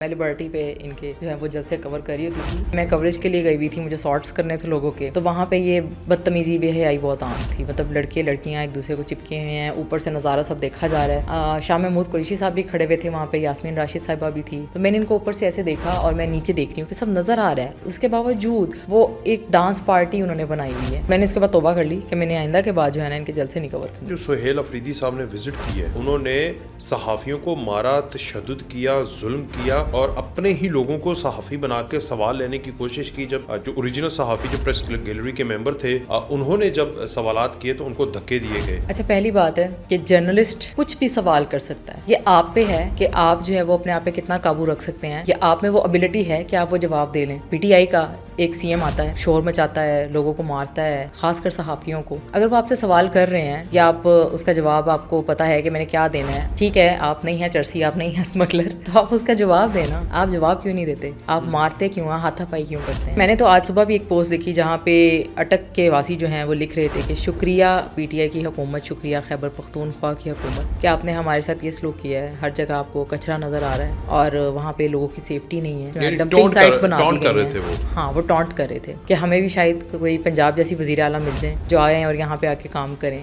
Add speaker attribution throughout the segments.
Speaker 1: میں لبرٹی پہ ان کے جو ہے وہ جلسے کور کری ہوتی تھی. میں کوریج کے لیے گئی ہوئی تھی, مجھے سارٹس کرنے تھے لوگوں کے, تو وہاں پہ یہ بدتمیزی بے حیائی بہت عام تھی. مطلب لڑکے لڑکیاں ایک دوسرے کو چپکے ہوئے ہیں, اوپر سے نظارہ سب دیکھا جا رہا ہے. شاہ محمود قریشی صاحب بھی کھڑے ہوئے تھے وہاں پہ, یاسمین راشد صاحبہ بھی تھی. تو میں نے ان کو اوپر سے ایسے دیکھا اور میں نیچے دیکھ رہی ہوں کہ سب نظر آ رہا ہے, اس کے باوجود وہ ایک ڈانس پارٹی انہوں نے بنائی ہوئی ہے. میں نے اس کے بعد توبہ کر لی کہ میں نے آئندہ کے بعد جو ہے نا ان کے جلسے نہیں کور کرنے.
Speaker 2: جو سہیل افریدی صاحب نے وزٹ کی ہے, انہوں نے صحافیوں کو مارا, تشدد کیا, ظلم کیا اور اپنے ہی لوگوں کو صحافی بنا کے سوال لینے کی کوشش کی. جب جو اوریجنل صحافی جو پریس گیلری کے ممبر تھے, انہوں نے جب سوالات کیے تو ان کو دھکے دیے گئے.
Speaker 1: اچھا, پہلی بات ہے کہ جرنلسٹ کچھ بھی سوال کر سکتا ہے, یہ آپ پہ ہے کہ آپ جو ہے وہ اپنے آپ پہ کتنا قابو رکھ سکتے ہیں, یا آپ میں وہ ابیلٹی ہے کہ آپ وہ جواب دے لیں. پی ٹی آئی کا ایک سی ایم آتا ہے, شور مچاتا ہے, لوگوں کو مارتا ہے, خاص کر صحافیوں کو. اگر وہ آپ سے سوال کر رہے ہیں یا آپ اس کا جواب آپ کو پتا ہے کہ میں نے کیا دینا ہے, ٹھیک ہے, آپ نہیں ہیں چرسی, آپ نہیں ہیں اسمگلر, تو آپ اس کا جواب دینا. آپ جواب کیوں نہیں دیتے؟ آپ مارتے کیوں ہیں, ہاتھا پائی کیوں کرتے ہیں؟ میں نے تو آج صبح بھی ایک پوسٹ دیکھی جہاں پہ اٹک کے واسی جو ہیں وہ لکھ رہے تھے کہ شکریہ پی ٹی آئی کی حکومت, شکریہ خیبر پختونخوا کی حکومت کہ آپ نے ہمارے ساتھ یہ سلوک کیا ہے. ہر جگہ آپ کو کچرا نظر آ رہا ہے اور وہاں پہ لوگوں کی سیفٹی نہیں ہے. ڈمپنگ سائٹس بنا دی گئی ہیں. ہاں, وہ ٹونٹ کر رہے تھے کہ ہمیں بھی شاید کوئی پنجاب جیسی وزیر اعلیٰ مل جائیں جو آئے ہیں اور یہاں پہ آ کے کام کریں.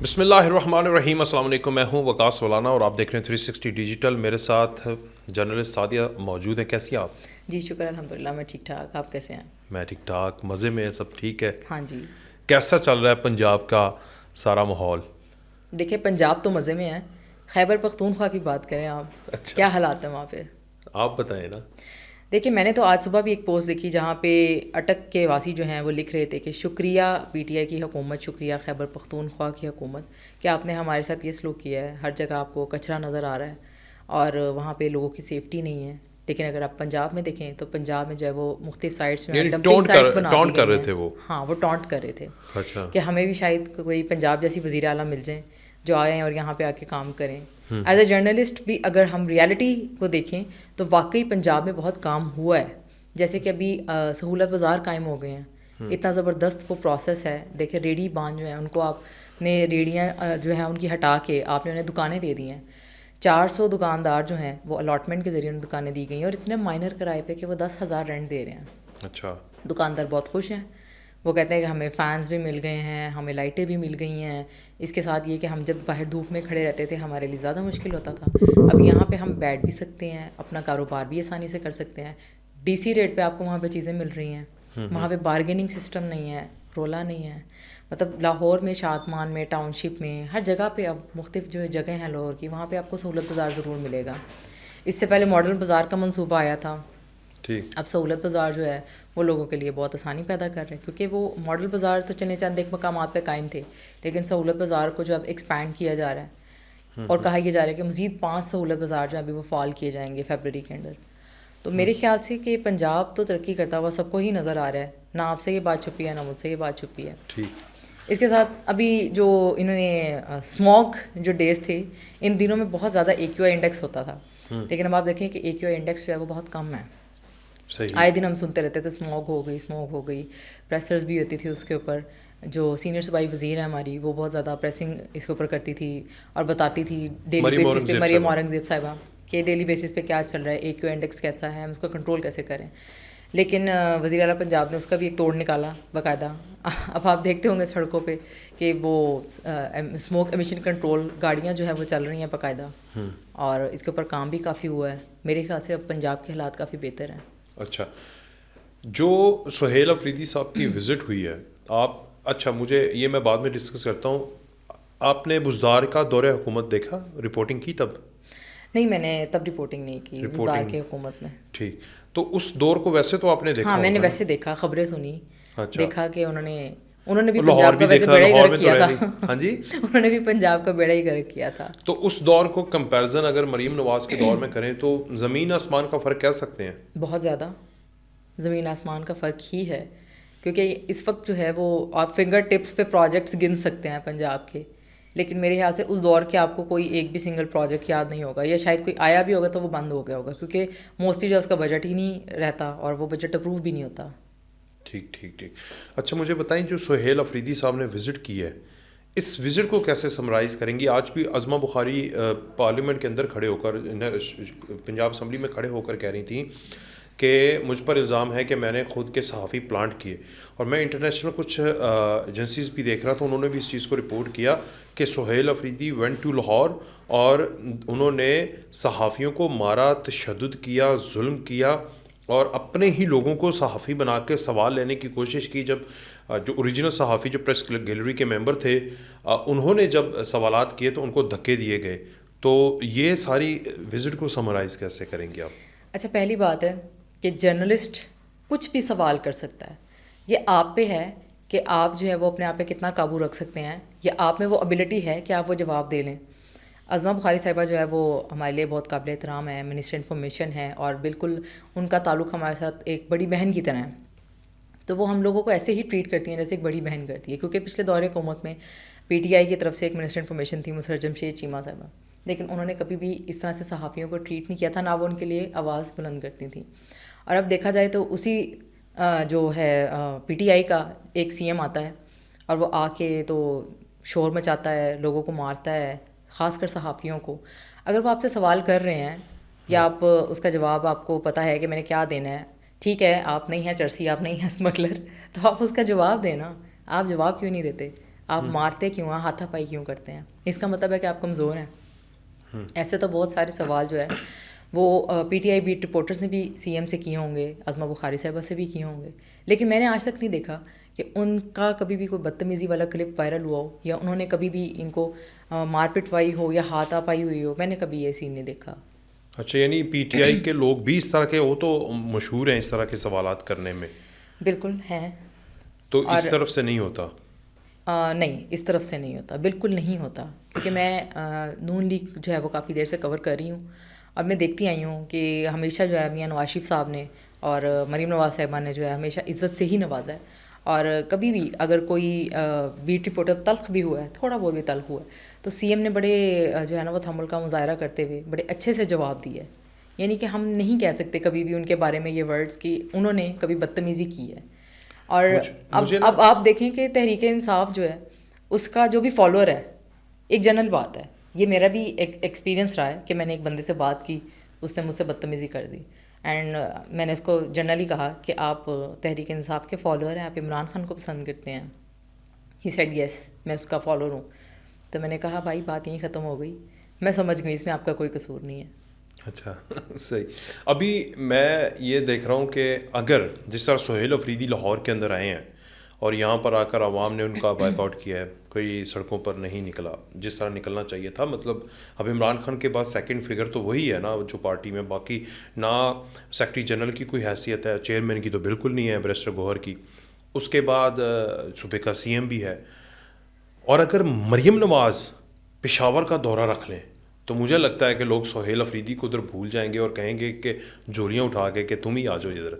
Speaker 2: بسم اللہ الرحمن الرحیم. السلام علیکم, میں ہوں وقاص سولانا اور آپ دیکھ رہے ہیں 360 ڈیجیٹل. میرے ساتھ جرنلسٹ سعدیہ موجود ہیں. کیسی ہیں آپ؟
Speaker 1: جی شکر الحمدللہ, میں ٹھیک ٹھاک. آپ کیسے ہیں؟
Speaker 2: میں ٹھیک ٹھاک, مزے میں, سب ٹھیک ہے.
Speaker 1: ہاں جی.
Speaker 2: کیسا چل رہا ہے پنجاب کا سارا ماحول؟
Speaker 1: دیکھیں, پنجاب تو مزے میں ہے, خیبر پختونخوا کی بات کریں آپ,
Speaker 2: اچھا,
Speaker 1: کیا حالات ہیں وہاں پہ؟
Speaker 2: آپ بتائیں نا.
Speaker 1: دیکھیں, میں نے تو آج صبح بھی ایک پوسٹ دیکھی جہاں پہ اٹک کے واسی جو ہیں وہ لکھ رہے تھے کہ شکریہ پی ٹی آئی کی حکومت, شکریہ خیبر پختونخوا کی حکومت کہ آپ نے ہمارے ساتھ یہ سلوک کیا ہے. ہر جگہ آپ کو کچرا نظر آ رہا ہے اور وہاں پہ لوگوں کی سیفٹی نہیں ہے. لیکن اگر آپ پنجاب میں دیکھیں تو پنجاب میں جو ہے وہ مختلف سائٹس میں ڈمپنگ سائٹس بنا دی
Speaker 2: کر رہے
Speaker 1: گئی
Speaker 2: تھے
Speaker 1: ہیں.
Speaker 2: وہ.
Speaker 1: ہاں, وہ ٹونٹ کر رہے تھے.
Speaker 2: اچھا,
Speaker 1: کہ ہمیں بھی شاید کوئی پنجاب جیسی وزیر اعلیٰ مل جائیں جو آئے ہیں اور یہاں پہ آ کے کام کریں. ایز اے جرنلسٹ بھی اگر ہم ریالٹی کو دیکھیں تو واقعی پنجاب میں بہت کام ہوا ہے. جیسے کہ ابھی سہولت بازار قائم ہو گئے ہیں, اتنا زبردست وہ پروسیس ہے. دیکھیں, ریڑھی بان جو ہیں ان کو آپ نے ریڑھیاں جو ہیں ان کی ہٹا کے آپ نے انہیں دکانیں دے دی ہیں. 400 دکاندار جو ہیں وہ الاٹمنٹ کے ذریعے انہیں دکانیں دی گئی ہیں اور اتنے مائنر کرائے پہ کہ وہ 10,000 رینٹ دے رہے ہیں.
Speaker 2: اچھا,
Speaker 1: دکاندار بہت خوش ہیں. وہ کہتے ہیں کہ ہمیں فینس بھی مل گئے ہیں, ہمیں لائٹیں بھی مل گئی ہیں. اس کے ساتھ یہ کہ ہم جب باہر دھوپ میں کھڑے رہتے تھے ہمارے لیے زیادہ مشکل ہوتا تھا. اب یہاں پہ ہم بیٹھ بھی سکتے ہیں, اپنا کاروبار بھی آسانی سے کر سکتے ہیں. ڈی سی ریٹ پہ آپ کو وہاں پہ چیزیں مل رہی ہیں. وہاں پہ بارگیننگ سسٹم نہیں ہے, رولا نہیں ہے. مطلب لاہور میں, شادمان میں, ٹاؤن شپ میں, ہر جگہ پہ اب مختلف جو جگہیں ہیں لاہور کی, وہاں پہ آپ کو سہولت بازار ضرور ملے گا. اس سے پہلے ماڈل بازار کا منصوبہ آیا تھا. اب سہولت بازار جو ہے وہ لوگوں کے لیے بہت آسانی پیدا کر رہے ہیں, کیونکہ وہ ماڈل بازار تو چلے چند ایک مقامات پہ قائم تھے, لیکن سہولت بازار کو جو اب ایکسپینڈ کیا جا رہا ہے اور کہا یہ جا رہا ہے کہ مزید 5 سہولت بازار جو ہیں ابھی وہ فعال کیے جائیں گے فیبرری کے اندر. تو میرے خیال سے کہ پنجاب تو ترقی کرتا ہوا سب کو ہی نظر آ رہا ہے. نہ آپ سے یہ بات چھپی ہے, نہ مجھ سے یہ بات چھپی ہے. اس کے ساتھ ابھی جو انہوں نے اسموگ جو ڈیز تھے, ان دنوں میں بہت زیادہ اے کیو آئی انڈیکس ہوتا تھا, لیکن اب آپ دیکھیں کہ اے کیو آئی انڈیکس جو ہے وہ بہت کم ہے. آئے دن ہم سنتے رہتے تھے اسموگ ہو گئی. پریسرز بھی ہوتی تھی اس کے اوپر. جو سینئر صوبائی وزیر ہے ہماری, وہ بہت زیادہ پریسنگ اس کے اوپر کرتی تھی اور بتاتی تھی ڈیلی بیسس پہ, مریم اورنگزیب صاحبہ, کہ ڈیلی بیسس پہ کیا چل رہا ہے, اے کیو انڈیکس کیسا ہے, ہم اس کو کنٹرول کیسے کریں. لیکن وزیر اعلیٰ پنجاب نے اس کا بھی ایک توڑ نکالا باقاعدہ. اب آپ دیکھتے ہوں گے سڑکوں پہ کہ وہ اسموک ایمیشن کنٹرول گاڑیاں جو ہیں وہ چل رہی ہیں باقاعدہ, اور اس کے اوپر کام بھی کافی ہوا ہے. میرے خیال سے اب پنجاب کے حالات کافی بہتر ہیں.
Speaker 2: اچھا, جو سہیل افریدی صاحب کی وزٹ ہوئی ہے, آپ, اچھا مجھے یہ میں بعد میں ڈسکس کرتا ہوں, آپ نے بزدار کا دورہ حکومت دیکھا, رپورٹنگ کی تب؟
Speaker 1: نہیں, میں نے تب رپورٹنگ نہیں کی بزدار کی حکومت میں.
Speaker 2: ٹھیک, تو اس دور کو ویسے تو آپ نے دیکھا؟
Speaker 1: ہاں, میں نے ویسے دیکھا, خبریں سنی, دیکھا کہ انہوں نے بھی
Speaker 2: لاہور
Speaker 1: پنجاب کا ویسے بیڑا ہی گرک کیا تھا.
Speaker 2: ہاں جی,
Speaker 1: انہوں نے بھی پنجاب کا بیڑا ہی گرک کیا تھا.
Speaker 2: تو اس دور کو کمپیریزن اگر مریم نواز کے دور میں کریں تو زمین آسمان کا فرق کہہ سکتے ہیں؟
Speaker 1: بہت زیادہ زمین آسمان کا فرق ہی ہے, کیونکہ اس وقت جو ہے وہ آپ فنگر ٹپس پہ پروجیکٹس گن سکتے ہیں پنجاب کے, لیکن میرے خیال سے اس دور کے آپ کو کوئی ایک بھی سنگل پروجیکٹ یاد نہیں ہوگا, یا شاید کوئی آیا بھی ہوگا تو وہ بند ہو گیا ہوگا, کیونکہ موسٹلی جو اس کا بجٹ ہی نہیں رہتا اور وہ بجٹ اپروو بھی نہیں ہوتا.
Speaker 2: ٹھیک. اچھا مجھے بتائیں, جو سہیل افریدی صاحب نے وزٹ کی ہے, اس وزٹ کو کیسے سمرائز کریں گی؟ آج بھی عظمہ بخاری پارلیمنٹ کے اندر کھڑے ہو کر پنجاب اسمبلی میں کھڑے ہو کر کہہ رہی تھیں کہ مجھ پر الزام ہے کہ میں نے خود کے صحافی پلانٹ کیے، اور میں انٹرنیشنل کچھ ایجنسیز بھی دیکھ رہا تھا، انہوں نے بھی اس چیز کو رپورٹ کیا کہ سہیل افریدی وینٹ ٹو لاہور اور انہوں نے صحافیوں کو مارا، تشدد کیا، ظلم کیا، اور اپنے ہی لوگوں کو صحافی بنا کے سوال لینے کی کوشش کی۔ جب جو اوریجنل صحافی جو پریس گیلری کے ممبر تھے، انہوں نے جب سوالات کیے تو ان کو دھکے دیے گئے۔ تو یہ ساری وزٹ کو سمرائز کیسے کریں گے آپ؟
Speaker 1: اچھا، پہلی بات ہے کہ جرنلسٹ کچھ بھی سوال کر سکتا ہے، یہ آپ پہ ہے کہ آپ جو ہے وہ اپنے آپ پہ کتنا قابو رکھ سکتے ہیں، یا آپ میں وہ ابیلٹی ہے کہ آپ وہ جواب دے لیں۔ عظمہ بخاری صاحبہ جو ہے وہ ہمارے لیے بہت قابل احترام ہے، منسٹر انفارمیشن ہے، اور بالکل ان کا تعلق ہمارے ساتھ ایک بڑی بہن کی طرح ہے۔ تو وہ ہم لوگوں کو ایسے ہی ٹریٹ کرتی ہیں جیسے ایک بڑی بہن کرتی ہے، کیونکہ پچھلے دور حکومت میں پی ٹی آئی کی طرف سے ایک منسٹر انفارمیشن تھی مسرت جمشید چیمہ صاحبہ، لیکن انہوں نے کبھی بھی اس طرح سے صحافیوں کو ٹریٹ نہیں کیا تھا، نہ وہ ان کے لیے آواز بلند کرتی تھیں۔ اور اب دیکھا جائے تو اسی جو ہے پی ٹی آئی کا ایک سی ایم آتا ہے اور وہ آ کے تو شور مچاتا ہے، لوگوں کو مارتا ہے، خاص کر صحافیوں کو۔ اگر وہ آپ سے سوال کر رہے ہیں یا آپ اس کا جواب آپ کو پتہ ہے کہ میں نے کیا دینا ہے، ٹھیک ہے، آپ نہیں ہیں چرسی، آپ نہیں ہیں اسمگلر، تو آپ اس کا جواب دیں نا۔ آپ جواب کیوں نہیں دیتے؟ آپ مارتے کیوں ہیں، ہاتھا پائی کیوں کرتے ہیں؟ اس کا مطلب ہے کہ آپ کمزور ہیں۔ ایسے تو بہت سارے سوال جو ہے وہ پی ٹی آئی بیٹ رپورٹرز نے بھی سی ایم سے کیے ہوں گے، عظمہ بخاری صاحبہ سے بھی کیے ہوں گے، لیکن میں نے آج تک نہیں دیکھا کہ ان کا کبھی بھی کوئی بدتمیزی والا کلپ وائرل ہوا ہو، یا انہوں نے کبھی بھی ان کو مار پٹوائی ہو یا ہاتھا پائی ہوئی ہو۔ میں نے کبھی یہ سین نہیں دیکھا۔
Speaker 2: اچھا، یعنی پی ٹی آئی کے لوگ بھی اس طرح کے، وہ تو مشہور ہیں اس طرح کے سوالات کرنے میں،
Speaker 1: بالکل ہیں۔
Speaker 2: تو اس طرف سے نہیں ہوتا؟
Speaker 1: نہیں، اس طرف سے نہیں ہوتا، بالکل نہیں ہوتا، کیونکہ میں نون لیگ جو ہے وہ کافی دیر سے کور کر رہی ہوں، اور میں دیکھتی آئی ہوں کہ ہمیشہ جو ہے میاں نواز شریف صاحب نے اور مریم نواز صاحبہ نے جو ہے ہمیشہ عزت سے ہی نوازا ہے، اور کبھی بھی اگر کوئی بیٹ رپورٹر تلخ بھی ہوا ہے، تھوڑا بہت بھی تلخ ہوا ہے، تو سی ایم نے بڑے جو ہے نا وہ تحمل کا مظاہرہ کرتے ہوئے بڑے اچھے سے جواب دیا ہے۔ یعنی کہ ہم نہیں کہہ سکتے کبھی بھی ان کے بارے میں یہ ورڈز کہ انہوں نے کبھی بدتمیزی کی ہے۔ اور اب آپ دیکھیں کہ تحریک انصاف جو ہے اس کا جو بھی فالوور ہے، ایک جنرل بات ہے، یہ میرا بھی ایک ایکسپیرینس رہا ہے کہ میں نے ایک بندے سے بات کی، اس نے مجھ سے بدتمیزی کر دی، اینڈ میں نے اس کو جنرلی کہا کہ آپ تحریک انصاف کے فالوور ہیں، آپ عمران خان کو پسند کرتے ہیں؟ ہی سیڈ یس، میں اس کا فالوور ہوں۔ تو میں نے کہا بھائی بات یہیں ختم ہو گئی، میں سمجھ گئی اس میں آپ کا کوئی قصور نہیں ہے۔
Speaker 2: اچھا، صحیح۔ ابھی میں یہ دیکھ رہا ہوں کہ اگر جس طرح سہیل افریدی لاہور کے اندر آئے ہیں اور یہاں پر آ کر عوام نے ان کا بائیک آؤٹ کیا ہے، کوئی سڑکوں پر نہیں نکلا جس طرح نکلنا چاہیے تھا، مطلب اب عمران خان کے بعد سیکنڈ فگر تو وہی ہے نا جو پارٹی میں، باقی نہ سیکرٹری جنرل کی کوئی حیثیت ہے، چیئرمین کی تو بالکل نہیں ہے، بیرسٹر گوہر کی، اس کے بعد صوبے کا سی ایم بھی ہے، اور اگر مریم نواز پشاور کا دورہ رکھ لیں تو مجھے لگتا ہے کہ لوگ سہیل افریدی کو ادھر بھول جائیں گے اور کہیں گے کہ جولیاں اٹھا کے کہ تم ہی آ جاؤ ادھر۔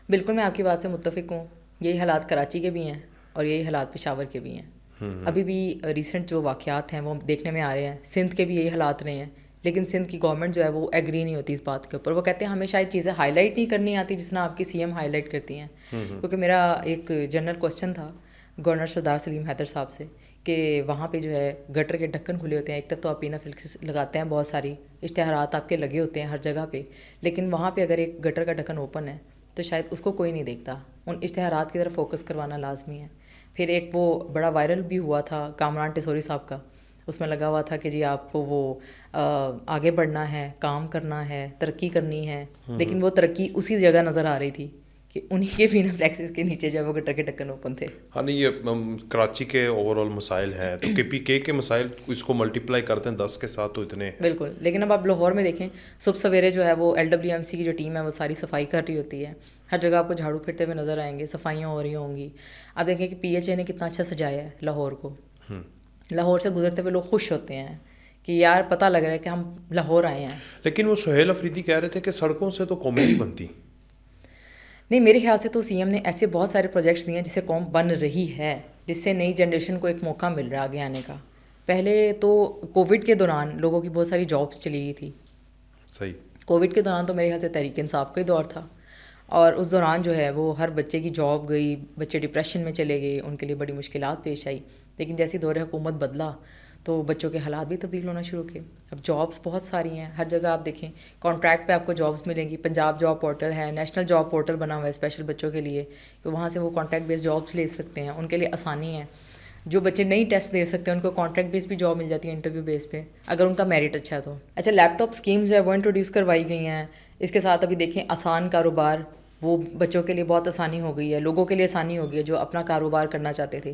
Speaker 1: بالکل، میں آپ کی بات سے متفق ہوں، یہی حالات کراچی کے بھی ہیں اور یہی حالات پشاور کے بھی ہیں۔ ابھی بھی ریسنٹ جو واقعات ہیں وہ دیکھنے میں آ رہے ہیں، سندھ کے بھی یہی حالات رہے ہیں، لیکن سندھ کی گورنمنٹ جو ہے وہ ایگری نہیں ہوتی اس بات کے اوپر، وہ کہتے ہیں ہمیں شاید چیزیں ہائی لائٹ نہیں کرنی آتی جس طرح آپ کی سی ایم ہائی لائٹ کرتی ہیں۔ کیونکہ میرا ایک جنرل کوسچن تھا گورنر سردار سلیم حیدر صاحب سے کہ وہاں پہ جو ہے گٹر کے ڈھکن کھلے ہوتے ہیں، ایک طرف تو آپ پینا فلکس لگاتے ہیں، بہت ساری اشتہارات آپ کے لگے ہوتے ہیں ہر جگہ پہ، لیکن وہاں پہ اگر ایک گٹر کا ڈھکن اوپن ہے تو شاید اس کو کوئی نہیں دیکھتا، ان اشتہارات کی طرف فوکس کروانا لازمی ہے۔ پھر ایک وہ بڑا وائرل بھی ہوا تھا کامران ٹیسوری صاحب کا، اس میں لگا ہوا تھا کہ جی آپ کو وہ آگے بڑھنا ہے، کام کرنا ہے، ترقی کرنی ہے، لیکن وہ ترقی اسی جگہ نظر آ رہی تھی کہ انہی کے پینا فلیکسز کے نیچے جب وہ گٹر کے ڈھکن اوپن تھے۔
Speaker 2: ہاں نہیں، یہ کراچی کے اوور آل مسائل ہیں، تو کے پی کے مسائل اس کو ملٹیپلائی کرتے ہیں 10 کے ساتھ تو اتنے ہیں۔
Speaker 1: بالکل، لیکن اب آپ لاہور میں دیکھیں صبح سویرے جو ہے وہ ایل ڈبلیو ایم سی کی جو ٹیم ہے وہ ساری صفائی کر رہی ہوتی ہے، ہر جگہ آپ کو جھاڑو پھرتے ہوئے نظر آئیں گے، صفائیاں ہو رہی ہوں گی۔ اب دیکھیں کہ پی ایچ اے نے کتنا اچھا سجایا ہے لاہور کو، لاہور سے گزرتے ہوئے لوگ خوش ہوتے ہیں کہ یار پتہ لگ رہا ہے کہ ہم لاہور آئے ہیں۔
Speaker 2: لیکن وہ سہیل افریدی کہہ رہے تھے کہ سڑکوں سے تو قوم نہیں بنتی۔ نہیں،
Speaker 1: میرے خیال سے تو سی ایم نے ایسے بہت سارے پروجیکٹس دیے ہیں جس سے قوم بن رہی ہے، جس سے نئی جنریشن کو ایک موقع مل رہا ہے آگے آنے کا۔ پہلے تو کووڈ کے دوران لوگوں کی بہت ساری جابس چلی گئی تھی،
Speaker 2: صحیح،
Speaker 1: کووڈ کے دوران تو میرے خیال سے تحریک انصاف کا ہی دور تھا، اور اس دوران جو ہے وہ ہر بچے کی جاب گئی، بچے ڈپریشن میں چلے گئے، ان کے لیے بڑی مشکلات پیش آئی۔ لیکن جیسی دور حکومت بدلا تو بچوں کے حالات بھی تبدیل ہونا شروع کیے. اب جابس بہت ساری ہیں, ہر جگہ آپ دیکھیں کانٹریکٹ پہ آپ کو جابس ملیں گی. پنجاب جاب پورٹل ہے, نیشنل جاب پورٹل بنا ہوا ہے اسپیشل بچوں کے لیے, کہ وہاں سے وہ کانٹریکٹ بیس جابس لے سکتے ہیں, ان کے لیے آسانی ہے. جو بچے نہیں ٹیسٹ دے سکتے ہیں ان کو کانٹریکٹ بیس بھی جاب مل جاتی ہے انٹرویو بیس پہ, اگر ان کا میرٹ اچھا ہے تو. اچھا, لیپ ٹاپ اسکیمز جو ہے وہ انٹروڈیوس کروائی گئی ہیں. اس کے ساتھ ابھی دیکھیں آسان کاروبار, وہ بچوں کے لیے بہت آسانی ہو گئی ہے, لوگوں کے لیے آسانی ہو گئی ہے جو اپنا کاروبار کرنا چاہتے تھے.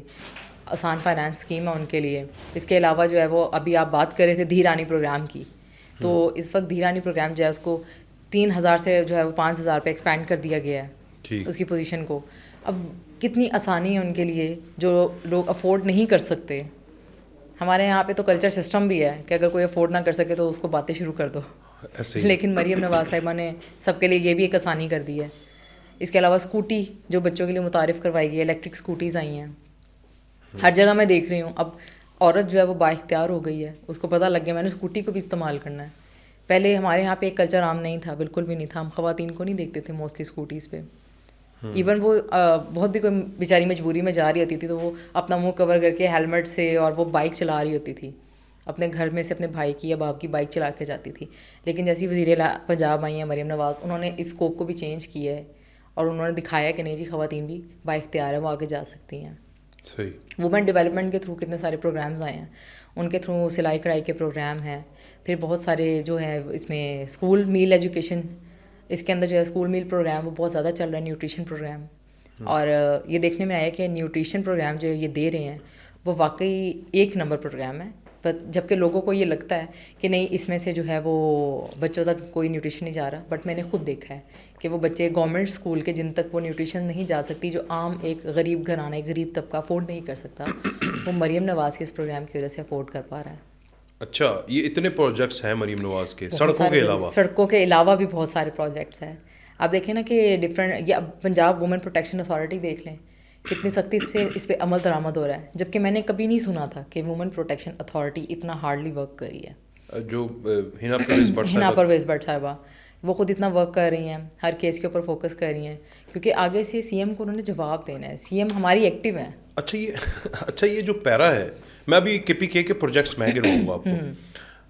Speaker 1: آسان فائنانس اسکیم ہے ان کے لیے. اس کے علاوہ جو ہے وہ ابھی آپ بات کر رہے تھے دھیرانی پروگرام کی, تو اس وقت دھیرانی پروگرام جو ہے اس کو 3,000 سے جو ہے وہ 5,000 پہ ایکسپینڈ کر دیا گیا ہے اس کی پوزیشن کو. اب کتنی آسانی ہے ان کے لیے جو لوگ افورڈ نہیں کر سکتے. ہمارے یہاں پہ تو کلچر سسٹم بھی ہے کہ اگر کوئی افورڈ نہ کر سکے تو اس کو باتیں شروع کر دو, لیکن مریم نواز صاحبہ نے سب کے لیے یہ بھی ایک آسانی کر دی ہے. اس کے علاوہ اسکوٹی جو بچوں کے لیے متعارف کروائی گئی ہے, الیکٹرک اسکوٹیز آئی ہیں ہر جگہ میں دیکھ رہی ہوں. اب عورت جو ہے وہ با اختیار ہو گئی ہے, اس کو پتہ لگ گیا میں نے اسکوٹی کو بھی استعمال کرنا ہے. پہلے ہمارے یہاں پہ ایک کلچر عام نہیں تھا, بالکل بھی نہیں تھا, ہم خواتین کو نہیں دیکھتے تھے موسٹلی اسکوٹیز پہ. ایون وہ بہت بھی کوئی بیچاری مجبوری میں جا رہی ہوتی تھی تو وہ اپنا منہ کور کر کے ہیلمٹ سے اور وہ بائک چلا رہی ہوتی تھی, اپنے گھر میں سے اپنے بھائی کی یا باپ کی بائک چلا کے جاتی تھی. لیکن جیسی وزیر پنجاب آئی ہیں مریم نواز, انہوں نے اس اسکوپ کو بھی چینج کیا ہے اور انہوں نے دکھایا کہ نہیں جی خواتین بھی با اختیار ہے, وہ آگے جا سکتی ہیں. وومن ڈیولپمنٹ کے تھرو کتنے سارے پروگرامز آئے ہیں, ان کے تھرو سلائی کڑھائی کے پروگرام ہیں. پھر بہت سارے جو ہیں اس میں اسکول میل ایجوکیشن, اس کے اندر جو ہے اسکول میل پروگرام وہ بہت زیادہ چل رہا ہے, نیوٹریشن پروگرام. اور یہ دیکھنے میں آیا کہ نیوٹریشن پروگرام جو یہ دے رہے ہیں وہ واقعی ایک نمبر پروگرام ہے. جب کہ لوگوں کو یہ لگتا ہے کہ نہیں اس میں سے جو ہے وہ بچوں تک کوئی نیوٹریشن نہیں جا رہا, بٹ میں نے خود دیکھا ہے کہ وہ بچے گورنمنٹ اسکول کے جن تک وہ نیوٹریشن نہیں جا سکتی, جو عام ایک غریب گھرانہ ایک غریب طبقہ افورڈ نہیں کر سکتا, وہ مریم نواز کے اس پروگرام کی وجہ سے افورڈ کر پا رہا ہے.
Speaker 2: اچھا, یہ اتنے پروجیکٹس ہیں مریم نواز کے
Speaker 1: سڑکوں کے علاوہ بھی بہت سارے پروجیکٹس ہیں. آپ دیکھیں نا کہ ڈفرینٹ, یہ پنجاب وومن پروٹیکشن اتھارٹی دیکھ لیں کتنی سختی سے اس پہ عمل درآمد ہو رہا ہے, جبکہ میں نے کبھی نہیں سنا تھا کہ وومن پروٹیکشن اتھارٹی اتنا ہارڈلی ورک کر رہی ہے.
Speaker 2: جو ہنا
Speaker 1: پرویز بٹ صاحبہ وہ خود اتنا ورک کر رہی ہیں, ہر کیس کے اوپر فوکس کر رہی ہیں, کیونکہ آگے سے سی ایم کو انہوں نے جواب دینا ہے. سی ایم ہماری ایکٹیو ہیں.
Speaker 2: اچھا یہ جو پیرا ہے, میں ابھی KPK کے پروجیکٹس میں گرواؤں گا آپ کو,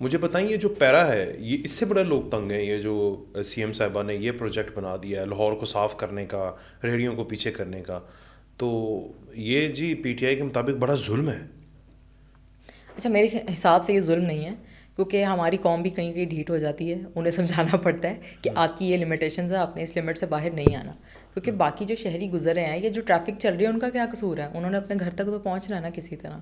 Speaker 2: مجھے بتائیں یہ جو پیرا ہے یہ اس سے بڑے لوگ تنگ ہیں. یہ جو CM صاحبہ نے یہ پروجیکٹ بنا دیا ہے لاہور کو صاف کرنے کا, ریڑھیوں کو پیچھے کرنے کا, تو یہ جی PTI کے مطابق بڑا ظلم ہے.
Speaker 1: اچھا, میرے حساب سے یہ ظلم نہیں ہے, کیونکہ ہماری قوم بھی کہیں کہیں ڈھیٹ ہو جاتی ہے. انہیں سمجھانا پڑتا ہے کہ آپ کی یہ لمیٹیشنز ہے, آپ نے اس لمٹ سے باہر نہیں آنا. کیونکہ باقی جو شہری گزر رہے ہیں یا جو ٹریفک چل رہی ہے ان کا کیا قصور ہے, انہوں نے اپنے گھر تک تو پہنچنا ہے نا کسی طرح.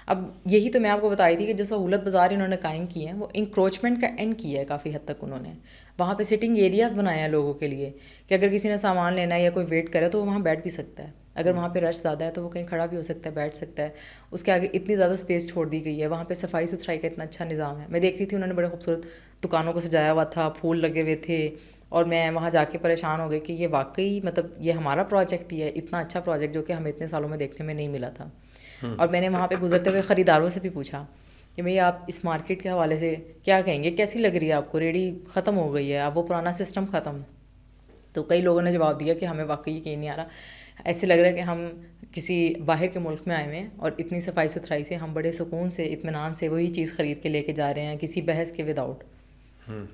Speaker 1: اب یہی تو میں آپ کو بتا رہی تھی کہ جو سہولت بازار انہوں نے قائم کی ہیں وہ انکروچمنٹ کا اینڈ کیا ہے کافی حد تک. انہوں نے وہاں پہ سٹنگ ایریاز بنائے ہیں لوگوں کے لیے کہ اگر کسی نے سامان لینا ہے یا کوئی ویٹ کرے تو وہ وہاں بیٹھ بھی سکتا ہے. اگر وہاں پہ رش زیادہ ہے تو وہ کہیں کھڑا بھی ہو سکتا ہے, بیٹھ سکتا ہے. اس کے آگے اتنی زیادہ اسپیس چھوڑ دی گئی ہے, وہاں پہ صفائی ستھرائی کا اتنا اچھا نظام ہے. میں دیکھ رہی تھی انہوں نے بڑے خوبصورت دکانوں کو سجایا ہوا تھا, پھول لگے ہوئے تھے, اور میں وہاں جا کے پریشان ہو گئی کہ یہ واقعی مطلب یہ ہمارا پروجیکٹ ہی ہے, اتنا اچھا پروجیکٹ جو کہ ہمیں اتنے سالوں میں دیکھنے میں نہیں ملا تھا. اور میں نے وہاں پہ گزرتے ہوئے خریداروں سے بھی پوچھا کہ بھئی آپ اس مارکیٹ کے حوالے سے کیا کہیں گے, کیسی لگ رہی ہے آپ کو, ریڑھی ختم ہو گئی ہے, اب وہ پرانا سسٹم ختم. تو کئی لوگوں نے جواب دیا کہ ہمیں واقعی یقین نہیں آ رہا, ایسے لگ رہا ہے کہ ہم کسی باہر کے ملک میں آئے ہوئے ہیں اور اتنی صفائی ستھرائی سے ہم بڑے سکون سے اطمینان سے وہی چیز خرید کے لے کے جا رہے ہیں کسی بحث کے وداؤٹ.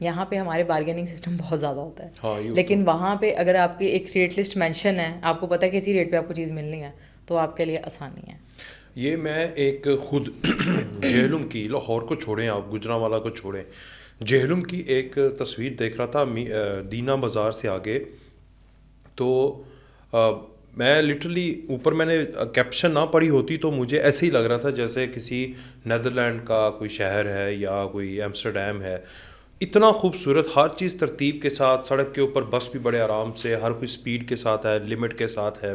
Speaker 1: یہاں پہ ہمارے بارگیننگ سسٹم بہت زیادہ ہوتا ہے, لیکن وہاں پہ اگر آپ کی ایک ریٹ لسٹ مینشن ہے, آپ کو پتہ ہے کہ اسی ریٹ پہ آپ کو چیز ملنی ہے, تو آپ کے لیے آسانی ہے.
Speaker 2: یہ میں ایک خود جہلم کی, لاہور کو چھوڑیں آپ, گجرانوالہ کو چھوڑیں, جہلم کی ایک تصویر دیکھ رہا تھا دینا بازار سے آگے. تو میں لٹرلی اوپر میں نے کیپشن نہ پڑھی ہوتی تو مجھے ایسے ہی لگ رہا تھا جیسے کسی نیدرلینڈ کا کوئی شہر ہے یا کوئی ایمسٹرڈیم ہے. اتنا خوبصورت, ہر چیز ترتیب کے ساتھ, سڑک کے اوپر بس بھی بڑے آرام سے, ہر کوئی سپیڈ کے ساتھ ہے, لمٹ کے ساتھ ہے.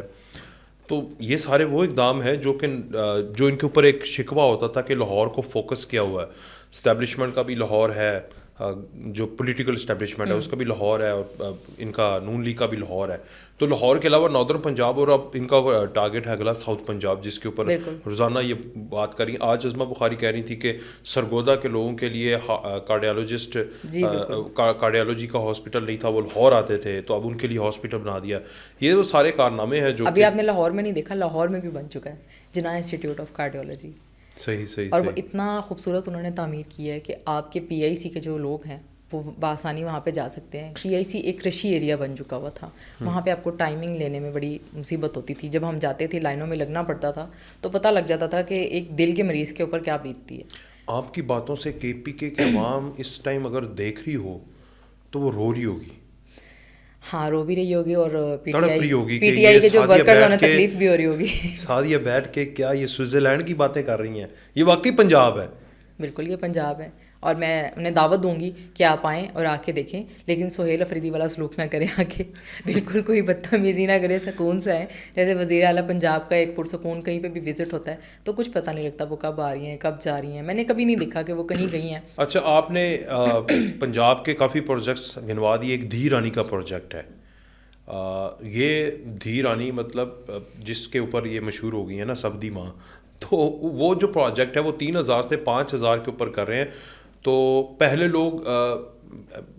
Speaker 2: تو یہ سارے وہ اقدام ہیں جو ان کے اوپر ایک شکوہ ہوتا تھا کہ لاہور کو فوکس کیا ہوا ہے, اسٹیبلشمنٹ کا بھی لاہور ہے, جو پولیٹیکل اسٹیبلشمنٹ ہے اس کا بھی لاہور ہے اور ان کا نون لیگ کا بھی لاہور ہے. تو لاہور کے علاوہ ناردرن پنجاب اور اب ان کا ٹارگیٹ ہے اگلا ساؤتھ پنجاب, جس کے اوپر روزانہ یہ بات کر رہی ہیں. آج عظمہ بخاری کہہ رہی تھی کہ سرگودا کے لوگوں کے لیے کارڈیالوجی کا ہاسپٹل نہیں تھا, وہ لاہور آتے تھے, تو اب ان کے لیے ہاسپٹل بنا دیا. یہ وہ سارے کارنامے ہیں جو
Speaker 1: ابھی آپ نے لاہور میں نہیں دیکھا, لاہور میں بھی بن چکا ہے جناح انسٹیٹیوٹ آف کارڈیالوجی.
Speaker 2: صحیح
Speaker 1: اور وہ اتنا خوبصورت انہوں نے تعمیر کی ہے کہ آپ کے پی آئی سی کے جو لوگ ہیں وہ بآسانی وہاں پہ جا سکتے ہیں. پی آئی سی ایک رشی ایریا بن چکا ہوا تھا, وہاں پہ آپ کو ٹائمنگ لینے میں بڑی مصیبت ہوتی تھی. جب ہم جاتے تھے لائنوں میں لگنا پڑتا تھا تو پتہ لگ جاتا تھا کہ ایک دل کے مریض کے اوپر کیا بیتتی ہے.
Speaker 2: آپ کی باتوں سے کے پی کے عوام اس ٹائم اگر دیکھ رہی ہو تو وہ رو رہی ہوگی.
Speaker 1: ہاں رو بھی رہی ہوگی, اور پی
Speaker 2: ہوگی
Speaker 1: ٹی آئی کے جو ورکرز انہیں تکلیف بھی ہو رہی ہوگی.
Speaker 2: ساتھ بیٹھ کے کیا یہ سوئٹزرلینڈ کی باتیں کر رہی ہیں, یہ واقعی پنجاب ہے.
Speaker 1: بالکل یہ پنجاب ہے, اور میں انہیں دعوت دوں گی کہ آپ آئیں اور آ کے دیکھیں, لیکن سہیل افریدی والا سلوک نہ کریں آ کے, بالکل کوئی بدتمیزی نہ کرے, سکون سے آئیں. جیسے وزیر اعلیٰ پنجاب کا ایک پرسکون کہیں پہ بھی وزٹ ہوتا ہے تو کچھ پتہ نہیں لگتا وہ کب آ رہی ہیں کب جا رہی ہیں. میں نے کبھی نہیں دیکھا کہ وہ کہیں گئی ہیں.
Speaker 2: اچھا, آپ نے پنجاب کے کافی پروجیکٹس گنوا دیے. ایک دھی رانی کا پروجیکٹ ہے, یہ دھی رانی مطلب جس کے اوپر یہ مشہور ہو گئی ہے نا سبدی ماں, تو وہ جو پروجیکٹ ہے وہ 3,000 سے 5,000 کے اوپر کر رہے ہیں. تو پہلے لوگ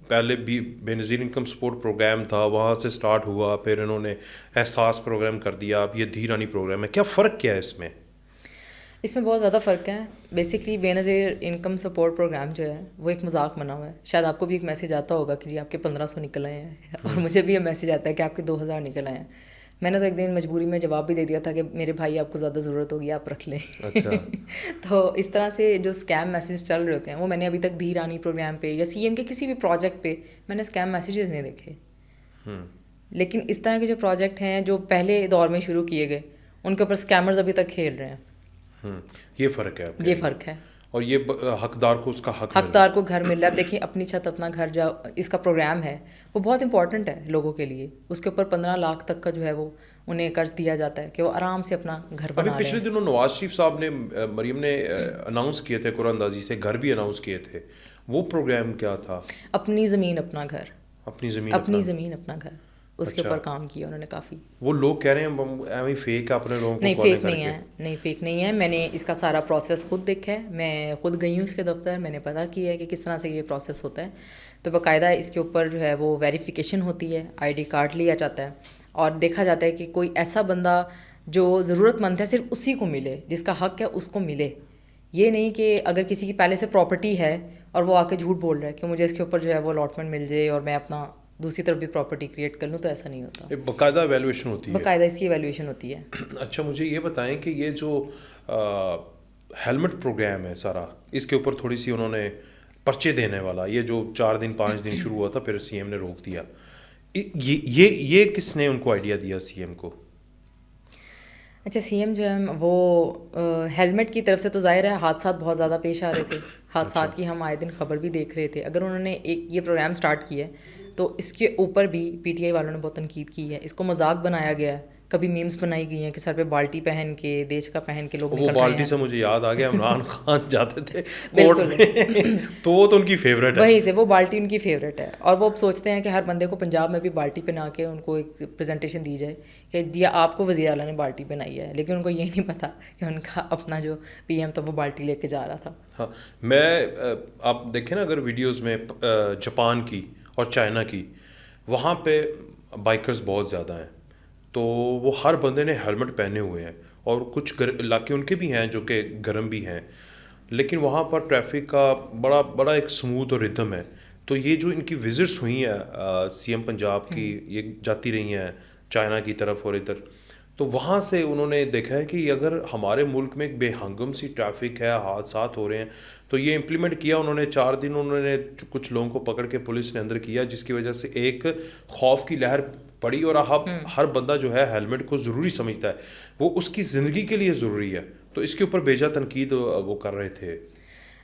Speaker 2: پہلے بھی بے نظیر انکم سپورٹ پروگرام تھا, وہاں سے سٹارٹ ہوا, پھر انہوں نے احساس پروگرام کر دیا, اب یہ دھی رانی پروگرام ہے. کیا فرق کیا ہے اس میں؟
Speaker 1: اس میں بہت زیادہ فرق ہے. بیسکلی بے نظیر انکم سپورٹ پروگرام جو ہے وہ ایک مذاق بنا ہوا ہے. شاید آپ کو بھی ایک میسیج آتا ہوگا کہ جی آپ کے 1,500 نکل آئے ہیں, اور مجھے بھی یہ میسیج آتا ہے کہ آپ کے 2,000 نکل آئے ہیں. میں نے تو ایک دن مجبوری میں جواب بھی دے دیا تھا کہ میرے بھائی آپ کو زیادہ ضرورت ہوگی آپ رکھ لیں. تو اس طرح سے جو اسکیم میسیج چل رہے ہوتے ہیں وہ میں نے ابھی تک دھی رانی پروگرام پہ یا سی ایم کے کسی بھی پروجیکٹ پہ میں نے اسکیم میسیجز نہیں دیکھے. لیکن اس طرح کے جو پروجیکٹ ہیں جو پہلے دور میں شروع کیے گئے ان کے اوپر اسکیمرز ابھی تک کھیل رہے ہیں.
Speaker 2: یہ فرق ہے.
Speaker 1: یہ فرق ہے.
Speaker 2: اور یہ حقدار کو اس کا
Speaker 1: حقدار کو گھر مل رہا ہے. دیکھیں اپنی چھت اپنا گھر جاؤ اس کا پروگرام ہے, وہ بہت امپورٹنٹ ہے لوگوں کے لیے. اس کے اوپر 15 لاکھ تک کا جو ہے وہ انہیں قرض دیا جاتا ہے کہ وہ آرام سے اپنا گھر بنا رہے ہیں.
Speaker 2: پچھلے دنوں نواز شریف صاحب نے مریم نے اناؤنس کیے تھے, قرآن اندازی سے گھر بھی اناؤنس کیے تھے. وہ پروگرام کیا تھا؟
Speaker 1: اپنی زمین اپنا گھر.
Speaker 2: اپنی زمین
Speaker 1: اپنا گھر, اس کے اوپر کام کیا انہوں نے کافی.
Speaker 2: وہ لوگ کہہ رہے ہیں ایویں فیک ہے اپنے لوگوں کو.
Speaker 1: نہیں فیک نہیں ہے, نہیں فیک نہیں ہے. میں نے اس کا سارا پروسیس خود دیکھا ہے, میں خود گئی ہوں اس کے دفتر, میں نے پتہ کیا ہے کہ کس طرح سے یہ پروسیس ہوتا ہے. تو باقاعدہ اس کے اوپر جو ہے وہ ویریفیکیشن ہوتی ہے, آئی ڈی کارڈ لیا جاتا ہے اور دیکھا جاتا ہے کہ کوئی ایسا بندہ جو ضرورت مند ہے صرف اسی کو ملے, جس کا حق ہے اس کو ملے. یہ نہیں کہ اگر کسی کی پہلے سے پراپرٹی ہے اور وہ آ کے جھوٹ بول رہا ہے کہ مجھے اس کے اوپر جو ہے وہ الاٹمنٹ مل جائے اور میں اپنا دوسری طرف بھی پراپرٹی کریٹ کر لوں, تو ایسا نہیں ہوتا.
Speaker 2: باقاعدہ ایویلویشن ہوتی ہے.
Speaker 1: باقاعدہ اس کی ایویلویشن ہوتی ہے.
Speaker 2: اچھا مجھے یہ بتائیں کہ یہ جو ہیلمٹ پروگرام ہے سارا, اس کے اوپر تھوڑی سی انہوں نے پرچے دینے والا, یہ جو 4 دن 5 دن شروع ہوا تھا پھر سی ایم نے روک دیا, یہ کس نے ان کو آئیڈیا دیا سی ایم کو؟
Speaker 1: اچھا سی ایم جو ہے وہ ہیلمٹ کی طرف سے تو ظاہر ہے حادثات بہت زیادہ پیش آ رہے تھے, حادثات کی ہم آئے دن خبر بھی دیکھ رہے تھے. اگر انہوں نے ایک یہ پروگرام سٹارٹ کیا ہے تو اس کے اوپر بھی پی ٹی آئی والوں نے بہت تنقید کی ہے. اس کو مذاق بنایا گیا ہے, کبھی میمز بنائی گئی ہیں کہ سر پہ بالٹی پہن کے دیش کا پہن کے لوگ نکل رہے ہیں.
Speaker 2: وہ بالٹی سے مجھے یاد آ گیا عمران خان جاتے تھے کورٹ میں, تو وہ تو ان کی فیوریٹ ہے.
Speaker 1: وہیں سے وہ بالٹی ان کی فیوریٹ ہے, اور وہ سوچتے ہیں کہ ہر بندے کو پنجاب میں بھی بالٹی پہنا کے ان کو ایک پریزنٹیشن دی جائے کہ جی آپ کو وزیر اعلیٰ نے بالٹی پہنائی ہے, لیکن ان کو یہ نہیں پتہ کہ ان کا اپنا جو پی ایم تھا وہ بالٹی لے کے جا رہا تھا.
Speaker 2: ہاں میں آپ دیکھیں نا اگر ویڈیوز میں جاپان کی اور چائنا کی, وہاں پہ بائکرز بہت زیادہ ہیں, تو وہ ہر بندے نے ہیلمٹ پہنے ہوئے ہیں, اور کچھ علاقے ان کے بھی ہیں جو کہ گرم بھی ہیں, لیکن وہاں پر ٹریفک کا بڑا ایک سموتھ اور ردم ہے. تو یہ جو ان کی وزٹس ہوئی ہیں سی ایم پنجاب کی, یہ جاتی رہی ہیں چائنا کی طرف اور ادھر, تو وہاں سے انہوں نے دیکھا ہے کہ اگر ہمارے ملک میں ایک بے ہنگم سی ٹریفک ہے, حادثات ہو رہے ہیں, تو یہ امپلیمنٹ کیا انہوں نے. 4 دن انہوں نے کچھ لوگوں کو پکڑ کے پولیس نے اندر کیا, جس کی وجہ سے ایک خوف کی لہر پڑی, اور اب ہر بندہ جو ہے ہیلمٹ کو ضروری سمجھتا ہے, وہ اس کی زندگی کے لیے ضروری ہے. تو اس کے اوپر بیجا تنقید وہ کر رہے تھے.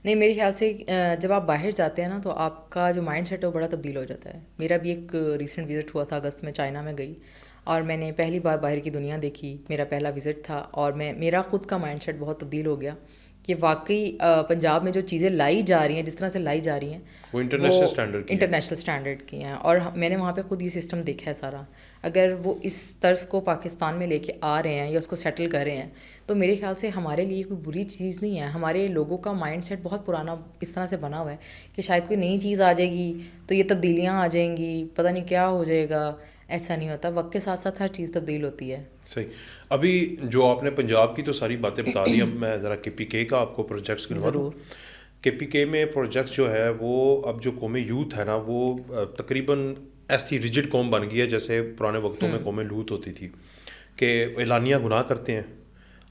Speaker 1: نہیں میرے خیال سے جب آپ باہر جاتے ہیں نا تو آپ کا جو مائنڈ سیٹ ہے وہ بڑا تبدیل ہو جاتا ہے. میرا بھی ایک ریسنٹ وزٹ ہوا تھا, اگست میں چائنا میں گئی, اور میں نے پہلی بار باہر کی دنیا دیکھی, میرا پہلا وزٹ تھا, اور میرا خود کا مائنڈ سیٹ بہت تبدیل ہو گیا کہ واقعی پنجاب میں جو چیزیں لائی جا رہی ہیں، جس طرح سے لائی جا رہی ہیں،
Speaker 2: وہ انٹرنیشنل اسٹینڈرڈ کی
Speaker 1: انٹرنیشنل اسٹینڈرڈ کی ہیں. اور میں نے وہاں پہ خود یہ سسٹم دیکھا ہے سارا. اگر وہ اس طرز کو پاکستان میں لے کے آ رہے ہیں یا اس کو سیٹل کر رہے ہیں تو میرے خیال سے ہمارے لیے کوئی بری چیز نہیں ہے. ہمارے لوگوں کا مائنڈ سیٹ بہت پرانا اس طرح سے بنا ہوا ہے کہ شاید کوئی نئی چیز آ جائے گی تو یہ تبدیلیاں آ جائیں گی، پتہ نہیں کیا ہو جائے گا. ایسا نہیں ہوتا، وقت کے ساتھ ساتھ ہر چیز تبدیل ہوتی ہے.
Speaker 2: صحیح. ابھی جو آپ نے پنجاب کی تو ساری باتیں بتا دی، اب میں ذرا کے پی کے کا آپ کو پروجیکٹس گنوا دوں. کے پی کے میں پروجیکٹس جو ہے وہ اب جو قومی یوتھ ہے نا وہ تقریباً ایسی ریجڈ قوم بن گئی ہے جیسے پرانے وقتوں میں قوم لوط ہوتی تھی کہ اعلانیہ گناہ کرتے ہیں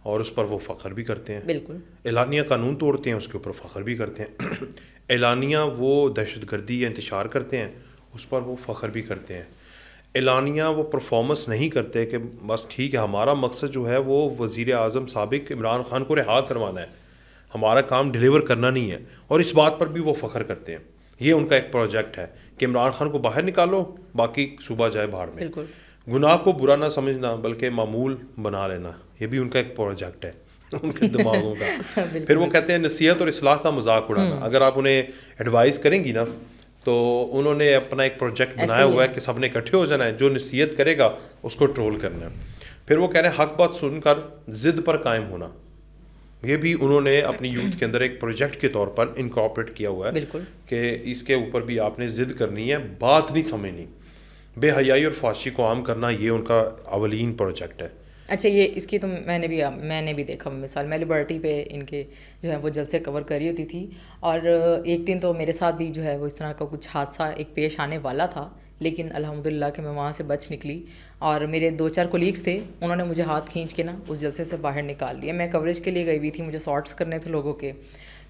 Speaker 2: اور اس پر وہ فخر بھی کرتے ہیں.
Speaker 1: بالکل.
Speaker 2: اعلانیہ قانون توڑتے ہیں، اس کے اوپر فخر بھی کرتے ہیں. اعلانیہ وہ دہشت گردی یا انتشار کرتے ہیں، اس پر وہ فخر بھی کرتے ہیں. اعلانیہ وہ پرفارمنس نہیں کرتے کہ بس ٹھیک ہے ہمارا مقصد جو ہے وہ وزیر اعظم سابق عمران خان کو رہا کروانا ہے، ہمارا کام ڈیلیور کرنا نہیں ہے، اور اس بات پر بھی وہ فخر کرتے ہیں. یہ ان کا ایک پروجیکٹ ہے کہ عمران خان کو باہر نکالو، باقی صوبہ جائے باہر میں.
Speaker 1: بالکل.
Speaker 2: گناہ کو برا نہ سمجھنا بلکہ معمول بنا لینا، یہ بھی ان کا ایک پروجیکٹ ہے ان کے دماغوں کا. پھر وہ کہتے ہیں نصیحت اور اصلاح کا مذاق اڑانا. اگر آپ انہیں ایڈوائز کریں گی نا تو انہوں نے اپنا ایک پروجیکٹ بنایا ہوا ہے کہ سب نے اکٹھے ہو جانا ہے، جو نصیحت کرے گا اس کو ٹرول کرنا ہے. پھر وہ کہہ رہے ہیں حق بات سن کر ضد پر قائم ہونا. یہ بھی انہوں نے اپنی یوتھ کے اندر ایک پروجیکٹ کے طور پر انکارپوریٹ کیا ہوا ہے.
Speaker 1: بالکل. کہ
Speaker 2: اس کے اوپر بھی آپ نے ضد کرنی ہے، بات نہیں سمجھنی. بے حیائی اور فحاشی کو عام کرنا یہ ان کا اولین پروجیکٹ ہے.
Speaker 1: اچھا، یہ اس کی تو میں نے بھی دیکھا مثال. میں لبرٹی پہ ان کے جو ہے وہ جلسے کور کر رہی ہوتی تھی، اور ایک دن تو میرے ساتھ بھی جو ہے وہ اس طرح کا کچھ حادثہ ایک پیش آنے والا تھا، لیکن الحمدللہ کہ میں وہاں سے بچ نکلی. اور میرے 2-4 کولیگس تھے، انہوں نے مجھے ہاتھ کھینچ کے نا اس جلسے سے باہر نکال لیا. میں کوریج کے لیے گئی ہوئی تھی، مجھے سارٹس کرنے تھے لوگوں کے،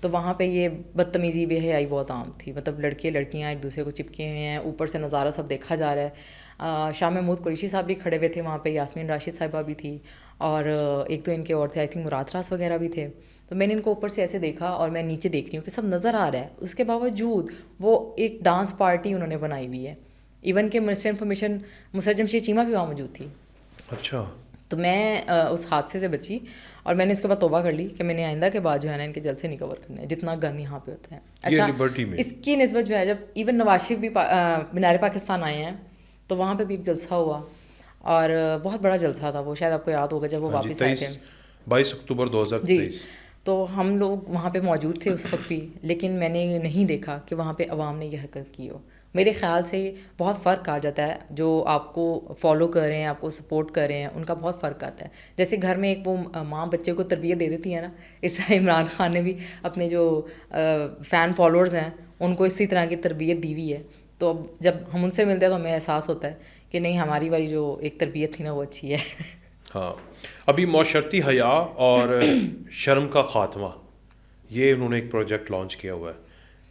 Speaker 1: تو وہاں پہ یہ بدتمیزی بے حیائی بہت عام تھی. مطلب لڑکے لڑکیاں ایک دوسرے کو چپکے ہوئے ہیں، اوپر سے نظارہ سب دیکھا جا رہا ہے. شاہ محمود قریشی صاحب بھی کھڑے ہوئے تھے وہاں پہ، یاسمین راشد صاحبہ بھی تھی، اور ایک تو ان کے اور تھے آئی تھنک مراد راس وغیرہ بھی تھے. تو میں نے ان کو اوپر سے ایسے دیکھا اور میں نیچے دیکھ رہی ہوں کہ سب نظر آ رہا ہے، اس کے باوجود وہ ایک ڈانس پارٹی انہوں نے بنائی ہوئی ہے. ایون کہ منسٹر انفارمیشن مسرت جمشید چیمہ بھی وہاں موجود تھی.
Speaker 2: اچھا.
Speaker 1: تو میں اس حادثے سے بچی، اور میں نے اس کے بعد توبہ کر لی کہ میں نے آئندہ کے بعد جو ہے نا ان کے جلسے نہیں کور کرنے جتنا گند یہاں پہ ہوتا ہے. اچھا، اس کی نسبت جو ہے جب ایون نواز شریف بھی مینار پاکستان آئے ہیں تو وہاں پہ بھی ایک جلسہ ہوا، اور بہت بڑا جلسہ تھا وہ، شاید آپ کو یاد ہوگا جب وہ واپس آئے تھے
Speaker 2: 22 اکتوبر 2023.
Speaker 1: جی، تو ہم لوگ وہاں پہ موجود تھے اس وقت بھی، لیکن میں نے نہیں دیکھا کہ وہاں پہ عوام نے یہ حرکت کی ہو. میرے خیال سے بہت فرق آ جاتا ہے، جو آپ کو فالو کر رہے ہیں، آپ کو سپورٹ کر رہے ہیں، ان کا بہت فرق آتا ہے. جیسے گھر میں ایک وہ ماں بچے کو تربیت دے دیتی ہے نا، اس طرح عمران خان نے بھی اپنے جو فین فالوورز ہیں ان کو اسی طرح کی تربیت دی ہوئی ہے. تو اب جب ہم ان سے ملتے ہیں تو ہمیں احساس ہوتا ہے کہ نہیں، ہماری والی جو ایک تربیت تھی نا وہ اچھی ہے.
Speaker 2: ہاں. ابھی معاشرتی حیا اور شرم کا خاتمہ، یہ انہوں نے ایک پروجیکٹ لانچ کیا ہوا ہے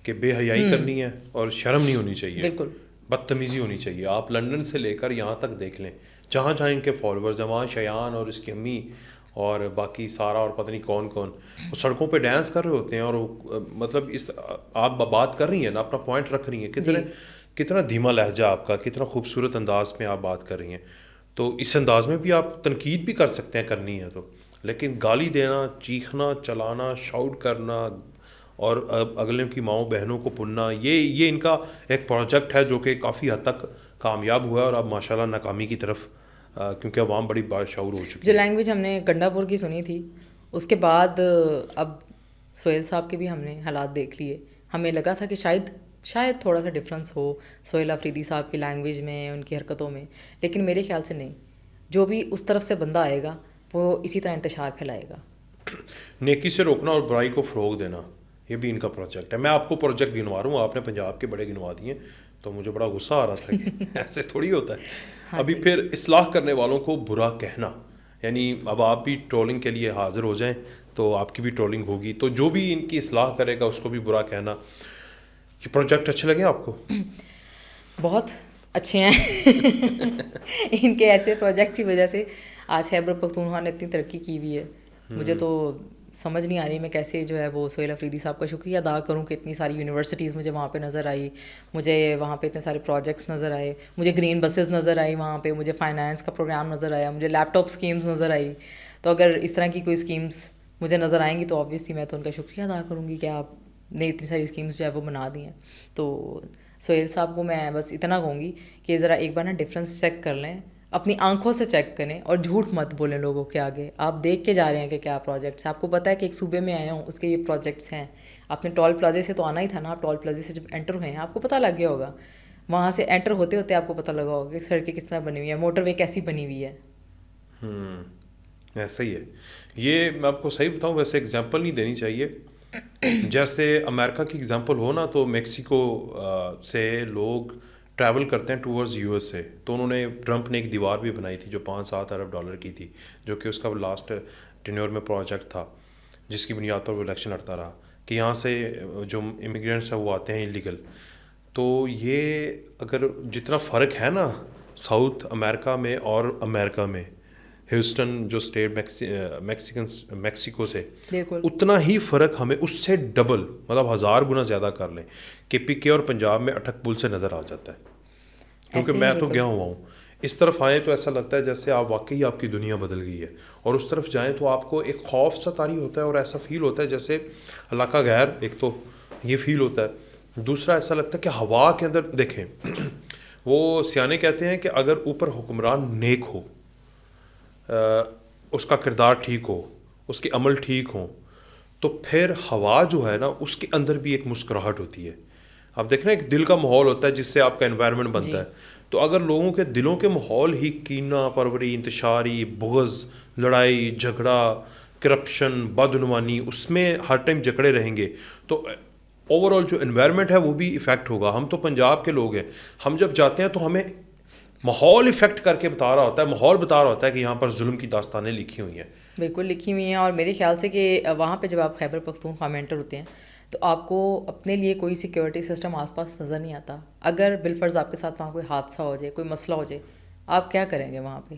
Speaker 2: کہ بے حیائی کرنی ہے اور شرم نہیں ہونی چاہیے.
Speaker 1: بالکل.
Speaker 2: بدتمیزی ہونی چاہیے. آپ لندن سے لے کر یہاں تک دیکھ لیں، جہاں جہاں ان کے فالوورز ہیں وہاں شیان اور اس کی امی اور باقی سارا اور پتہ نہیں کون کون وہ سڑکوں پہ ڈانس کر رہے ہوتے ہیں. اور مطلب اس آپ بات کر رہی ہیں نا، اپنا پوائنٹ رکھ رہی ہیں، کتنا دھیما لہجہ آپ کا، کتنا خوبصورت انداز میں آپ بات کر رہی ہیں. تو اس انداز میں بھی آپ تنقید بھی کر سکتے ہیں کرنی ہے تو، لیکن گالی دینا، چیخنا، چلانا، شاؤٹ کرنا اور اگلے کی ماؤں بہنوں کو پننا، یہ ان کا ایک پروجیکٹ ہے جو کہ کافی حد تک کامیاب ہوا ہے. اور اب ماشاءاللہ ناکامی کی طرف، کیونکہ عوام بڑی باشعور ہو چکی ہے.
Speaker 1: جو لینگویج ہم نے گنڈا پور کی سنی تھی، اس کے بعد اب سہیل صاحب کے بھی ہم نے حالات دیکھ لیے. ہمیں لگا تھا کہ شاید تھوڑا سا ڈفرینس ہو سہیل آفریدی صاحب کی لینگویج میں، ان کی حرکتوں میں، لیکن میرے خیال سے نہیں. جو بھی اس طرف سے بندہ آئے گا وہ اسی طرح انتشار پھیلائے گا.
Speaker 2: نیکی سے روکنا اور برائی کو فروغ دینا، یہ بھی ان کا پروجیکٹ ہے. میں آپ کو پروجیکٹ گنوا رہا ہوں، آپ نے پنجاب کے بڑے گنوا دیے، تو مجھے بڑا غصہ آ رہا تھا کہ ایسے تھوڑی ہوتا ہے. ابھی پھر اصلاح کرنے والوں کو برا کہنا، یعنی اب آپ بھی ٹرولنگ کے لیے حاضر ہو جائیں تو آپ کی بھی ٹرولنگ ہوگی. تو جو بھی ان کی اصلاح کرے گا اس کو بھی برا کہنا. یہ پروجیکٹ اچھے لگے آپ کو؟
Speaker 1: بہت اچھے ہیں. ان کے ایسے پروجیکٹ کی وجہ سے آج خیبر پختونخوا نے اتنی ترقی کی ہوئی ہے. مجھے تو سمجھ نہیں آ رہی میں کیسے جو ہے وہ سہیل آفریدی صاحب کا شکریہ ادا کروں کہ اتنی ساری یونیورسٹیز مجھے وہاں پہ نظر آئی، مجھے وہاں پہ اتنے سارے پروجیکٹس نظر آئے، مجھے گرین بسز نظر آئی وہاں پہ، مجھے فائنانس کا پروگرام نظر آیا، مجھے لیپ ٹاپ اسکیمز نظر آئی. تو اگر اس طرح کی کوئی اسکیمس مجھے نظر آئیں گی تو آبویسلی میں تو ان کا شکریہ ادا کروں گی کہ آپ نے اتنی ساری اسکیمس جو ہے وہ بنا دی ہیں. تو سہیل صاحب کو میں بس اتنا کہوں گی کہ ذرا ایک بار نا ڈفرینس چیک کر لیں, اپنی آنکھوں سے چیک کریں اور جھوٹ مت بولیں لوگوں کے آگے. آپ دیکھ کے جا رہے ہیں کہ کیا پروجیکٹس ہیں, آپ کو پتہ ہے کہ ایک صوبے میں آیا ہوں اس کے یہ پروجیکٹس ہیں. آپ نے ٹول پلازے سے تو آنا ہی تھا نا, آپ ٹول پلازے سے جب انٹر ہوئے ہیں آپ کو پتہ لگ گیا ہوگا, وہاں سے انٹر ہوتے ہوتے آپ کو پتہ لگا ہوگا کہ سڑکیں کس طرح بنی ہوئی ہیں, موٹر وے کیسی بنی ہوئی ہے.
Speaker 2: ایسا ہی ہے. یہ میں آپ کو صحیح بتاؤں, ویسے اگزامپل نہیں دینی چاہیے. جیسے امریکہ کی اگزامپل ہو نا, تو میکسیکو سے لوگ ٹریول کرتے ہیں ٹورڈز یو ایس اے. تو انہوں نے, ٹرمپ نے ایک دیوار بھی بنائی تھی جو $5-7 ارب کی تھی, جو کہ اس کا لاسٹ ٹینیور میں پروجیکٹ تھا, جس کی بنیاد پر وہ الیکشن لڑتا رہا کہ یہاں سے جو امیگرینٹس ہیں وہ آتے ہیں انلیگل. تو یہ اگر جتنا فرق ہے نا ساؤتھ امریکہ میں اور امریکہ میں, ہیوسٹن جو اسٹیٹ میکسیکو سے,
Speaker 1: بالکل
Speaker 2: اتنا ہی فرق ہمیں اس سے ڈبل, مطلب 1000 گنا زیادہ کر لیں کہ پی کے اور پنجاب میں اٹک پل سے نظر آ جاتا ہے. کیونکہ میں تو گیا ہوا ہوں, اس طرف آئیں تو ایسا لگتا ہے جیسے آپ واقعی آپ کی دنیا بدل گئی ہے, اور اس طرف جائیں تو آپ کو ایک خوف سا طاری ہوتا ہے اور ایسا فیل ہوتا ہے جیسے اللہ کا غیر. ایک تو یہ فیل ہوتا ہے, دوسرا ایسا لگتا ہے کہ ہوا کے اندر دیکھیں, وہ سیانے کہتے ہیں کہ اگر اوپر حکمران نیک ہو, اس کا کردار ٹھیک ہو, اس کے عمل ٹھیک ہوں, تو پھر ہوا جو ہے نا اس کے اندر بھی ایک مسکراہٹ ہوتی ہے. آپ دیکھیں نا, ایک دل کا ماحول ہوتا ہے جس سے آپ کا انوائرمنٹ بنتا ہے. تو اگر لوگوں کے دلوں کے ماحول ہی کینہ پروری, انتشاری, بغض, لڑائی جھگڑا, کرپشن, بدعنوانی, اس میں ہر ٹائم جکڑے رہیں گے, تو اوور آل جو انوائرمنٹ ہے وہ بھی افیکٹ ہوگا. ہم تو پنجاب کے لوگ ہیں, ہم جب جاتے ہیں تو ہمیں ماحول افیکٹ کر کے بتا رہا ہوتا ہے, ماحول بتا رہا ہوتا ہے کہ یہاں پر ظلم کی داستانیں لکھی ہوئی ہیں.
Speaker 1: بالکل لکھی ہوئی ہیں. اور میرے خیال سے کہ وہاں پہ جب آپ خیبر پختونخوا میں انٹر ہوتے ہیں تو آپ کو اپنے لیے کوئی سیکیورٹی سسٹم آس پاس نظر نہیں آتا. اگر بالفرض آپ کے ساتھ وہاں کوئی حادثہ ہو جائے, کوئی مسئلہ ہو جائے, آپ کیا کریں گے وہاں پہ,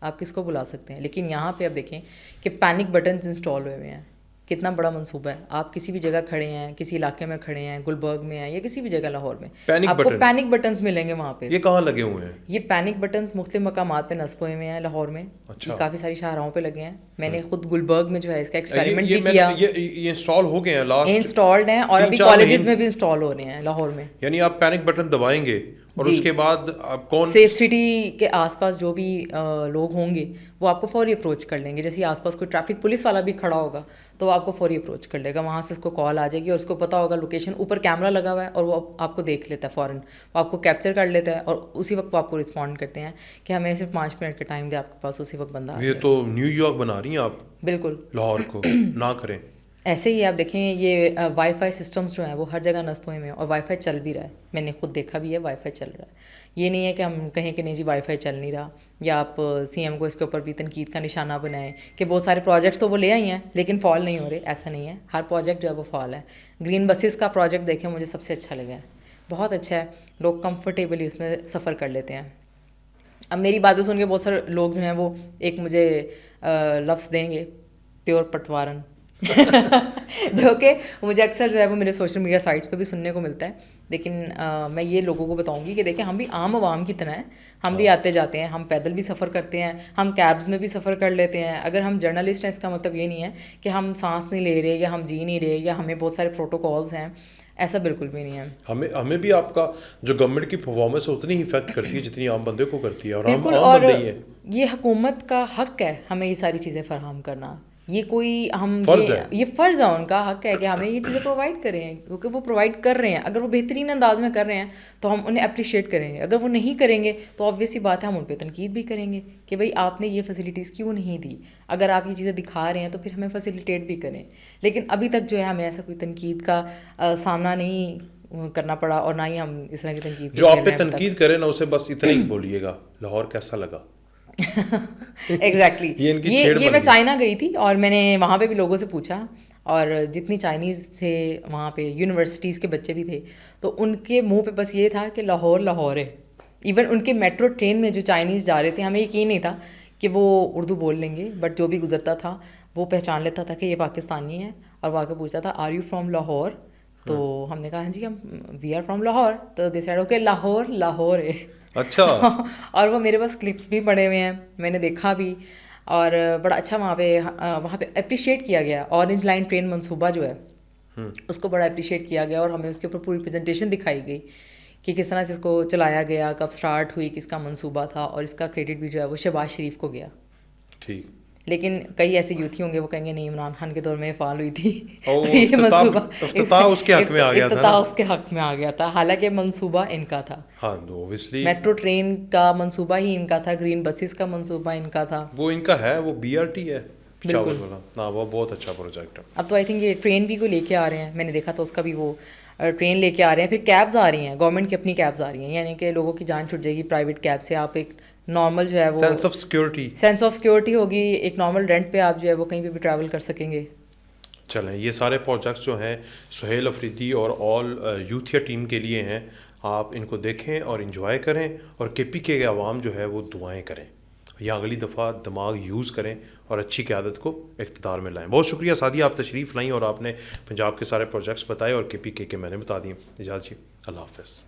Speaker 1: آپ کس کو بلا سکتے ہیں. لیکن یہاں پہ آپ دیکھیں کہ پینک بٹنز انسٹال ہوئے ہوئے ہیں. کتنا بڑا منصوبہ ہے. آپ کسی بھی جگہ کھڑے ہیں, کسی علاقے میں کھڑے ہیں, گلبرگ میں ہیں یا کسی بھی جگہ لاہور میں, آپ کو پینک بٹنز ملیں گے وہاں پہ.
Speaker 2: یہ کہاں لگے ہوئے ہیں؟
Speaker 1: یہ پینک بٹنز مختلف مقامات پہ نصب ہوئے ہوئے ہیں لاہور میں. یہ کافی ساری شاہراہوں پہ لگے ہیں. میں نے خود گلبرگ میں جو ہے اس کا ایکسپیریمنٹ بھی کیا.
Speaker 2: یہ انسٹال ہو گئے ہیں, لاسٹ
Speaker 1: انسٹالڈ ہیں, اور ابھی کالجز میں بھی انسٹال ہو رہے ہیں لاہور میں.
Speaker 2: یعنی آپ پینک بٹن دبائیں گے اور اس کے بعد آپ کون
Speaker 1: سیف سٹی کے آس پاس جو بھی لوگ ہوں گے وہ آپ کو فوری اپروچ کر لیں گے. جیسے آس پاس کوئی ٹریفک پولیس والا بھی کھڑا ہوگا تو وہ آپ کو فوری اپروچ کر لے گا. وہاں سے اس کو کال آ جائے گی اور اس کو پتہ ہوگا لوکیشن, اوپر کیمرہ لگا ہوا ہے اور وہ آپ کو دیکھ لیتا ہے فوراً, وہ آپ کو کیپچر کر لیتا ہے اور اسی وقت وہ آپ کو رسپونڈ کرتے ہیں کہ ہمیں صرف 5 منٹ کا ٹائم دے, آپ کے پاس اسی وقت بندہ.
Speaker 2: یہ تو نیو یارک بنا رہی ہیں آپ. بالکل, لاہور کو نہ کریں.
Speaker 1: ایسے ہی آپ دیکھیں یہ وائی فائی سسٹمز جو ہیں وہ ہر جگہ نصب ہوئے ہیں اور وائی فائی چل بھی رہا ہے. میں نے خود دیکھا بھی ہے, وائی فائی چل رہا ہے. یہ نہیں ہے کہ ہم کہیں کہ نہیں جی وائی فائی چل نہیں رہا, یا آپ سی ایم کو اس کے اوپر بھی تنقید کا نشانہ بنائیں کہ بہت سارے پروجیکٹس تو وہ لے آئی ہیں لیکن فال نہیں ہو رہے. ایسا نہیں ہے, ہر پروجیکٹ جو ہے وہ فال ہے. گرین بسز کا پروجیکٹ دیکھیں, مجھے سب سے اچھا لگا ہے, بہت اچھا ہے. لوگ کمفرٹیبلی اس میں سفر کر لیتے ہیں. اب میری باتیں سن کے بہت سارے لوگ جو ہیں وہ ایک مجھے لفظ دیں گے, پیور پٹوارن, جو کہ مجھے اکثر جو ہے وہ میرے سوشل میڈیا سائٹس پہ بھی سننے کو ملتا ہے. لیکن میں یہ لوگوں کو بتاؤں گی کہ دیکھیں ہم بھی عام عوام کی طرح ہیں, ہم بھی آتے جاتے ہیں, ہم پیدل بھی سفر کرتے ہیں, ہم کیبز میں بھی سفر کر لیتے ہیں. اگر ہم جرنلسٹ ہیں اس کا مطلب یہ نہیں ہے کہ ہم سانس نہیں لے رہے یا ہم جی نہیں رہے یا ہمیں بہت سارے پروٹوکالز ہیں. ایسا بالکل بھی نہیں ہے.
Speaker 2: ہمیں بھی آپ کا جو گورنمنٹ کی پرفارمنس ہے اتنی ہی افیکٹ کرتی ہے جتنی عام بندے کو کرتی ہے, اور ہم عام بندے ہی ہیں.
Speaker 1: یہ حکومت کا حق ہے ہمیں یہ ساری چیزیں فراہم کرنا. یہ کوئی ہم یہ فرض ہے, ان کا حق ہے کہ ہمیں یہ چیزیں پرووائڈ کریں, کیونکہ وہ پرووائڈ کر رہے ہیں. اگر وہ بہترین انداز میں کر رہے ہیں تو ہم انہیں اپریشیٹ کریں گے. اگر وہ نہیں کریں گے تو آبویس سی بات ہے ہم ان پہ تنقید بھی کریں گے کہ بھائی آپ نے یہ فیسلٹیز کیوں نہیں دی. اگر آپ یہ چیزیں دکھا رہے ہیں تو پھر ہمیں فیسیلیٹیٹ بھی کریں. لیکن ابھی تک جو ہے ہمیں ایسا کوئی تنقید کا سامنا نہیں کرنا پڑا, اور نہ ہی ہم اس طرح کی تنقید.
Speaker 2: جو آپ پہ تنقید کرے نا اسے بس اتنا ہی بولیے گا, لاہور کیسا لگا.
Speaker 1: ایگزیکٹلی. یہ میں چائنا گئی تھی اور میں نے وہاں پہ بھی لوگوں سے پوچھا, اور جتنی چائنیز تھے وہاں پہ, یونیورسٹیز کے بچے بھی تھے, تو ان کے منہ پہ بس یہ تھا کہ لاہور لاہور ہے. ایون ان کے میٹرو ٹرین میں جو چائنیز جا رہے تھے, ہمیں یقین نہیں تھا کہ وہ اردو بول لیں گے, بٹ جو بھی گزرتا تھا وہ پہچان لیتا تھا کہ یہ پاکستانی ہے, اور وہ آ کے پوچھتا تھا آر یو فرام لاہور. تو ہم نے کہا ہاں جی ہم وی آر فرام لاہور. تو they said okay Lahore Lahore ہے.
Speaker 2: اچھا.
Speaker 1: اور وہ میرے پاس کلپس بھی پڑے ہوئے ہیں, میں نے دیکھا بھی. اور بڑا اچھا وہاں پہ اپریشیٹ کیا گیا. اورنج لائن ٹرین منصوبہ جو ہے اس کو بڑا اپریشیٹ کیا گیا اور ہمیں اس کے اوپر پوری پریزنٹیشن دکھائی گئی کہ کس طرح سے اس کو چلایا گیا, کب سٹارٹ ہوئی, کس کا منصوبہ تھا, اور اس کا کریڈٹ بھی جو ہے وہ شہباز شریف کو گیا.
Speaker 2: ٹھیک.
Speaker 1: لیکن کئی ایسے یوتھی ہوں گے وہ کہیں گے نہیں عمران خان کے دور میں فعال ہوئی تھی,
Speaker 2: یہ
Speaker 1: منصوبہ
Speaker 2: افتتاح اس کے حق میں آ گیا تھا,
Speaker 1: افتتاح اس کے حق میں آ گیا تھا, حالانکہ منصوبہ ان کا تھا.
Speaker 2: ہاں اوبویسلی
Speaker 1: میٹرو ٹرین کا منصوبہ ہی ان کا تھا, گرین بسز کا منصوبہ ان کا تھا.
Speaker 2: وہ ان کا ہے, وہ BRT ہے
Speaker 1: بالکل.
Speaker 2: ہاں وہ بہت اچھا پروجیکٹ ہے.
Speaker 1: اب تو آئی تھنک یہ ٹرین بھی کوئی لے کے آ رہے ہیں, میں نے دیکھا تھا اس کا بھی, وہ ٹرین لے کے آ رہے ہیں. پھر کیبز آ رہی ہیں, گورنمنٹ کی اپنی کیبز آ رہی ہیں, یعنی کہ لوگوں کی جان چھٹ جائے گی پرائیویٹ کیب سے. آپ ایک نارمل جو ہے وہ
Speaker 2: sense of security,
Speaker 1: sense of security ہوگی, ایک نارمل رینٹ پہ آپ جو ہے وہ کہیں پہ بھی ٹریول کر سکیں گے.
Speaker 2: چلیں یہ سارے پروجیکٹس جو ہیں سہیل افریدی اور آل یوتھیا ٹیم کے لیے ہیں. آپ ان کو دیکھیں اور انجوائے کریں, اور KPK کے عوام جو ہے وہ دعائیں کریں, یا اگلی دفعہ دماغ یوز کریں اور اچھی قیادت کو اقتدار میں لائیں. بہت شکریہ سعدیہ, آپ تشریف لائیں اور آپ نے پنجاب کے سارے پروجیکٹس بتائے اور KPK کے میں نے بتا دیے. اجازت جی, اللہ حافظ.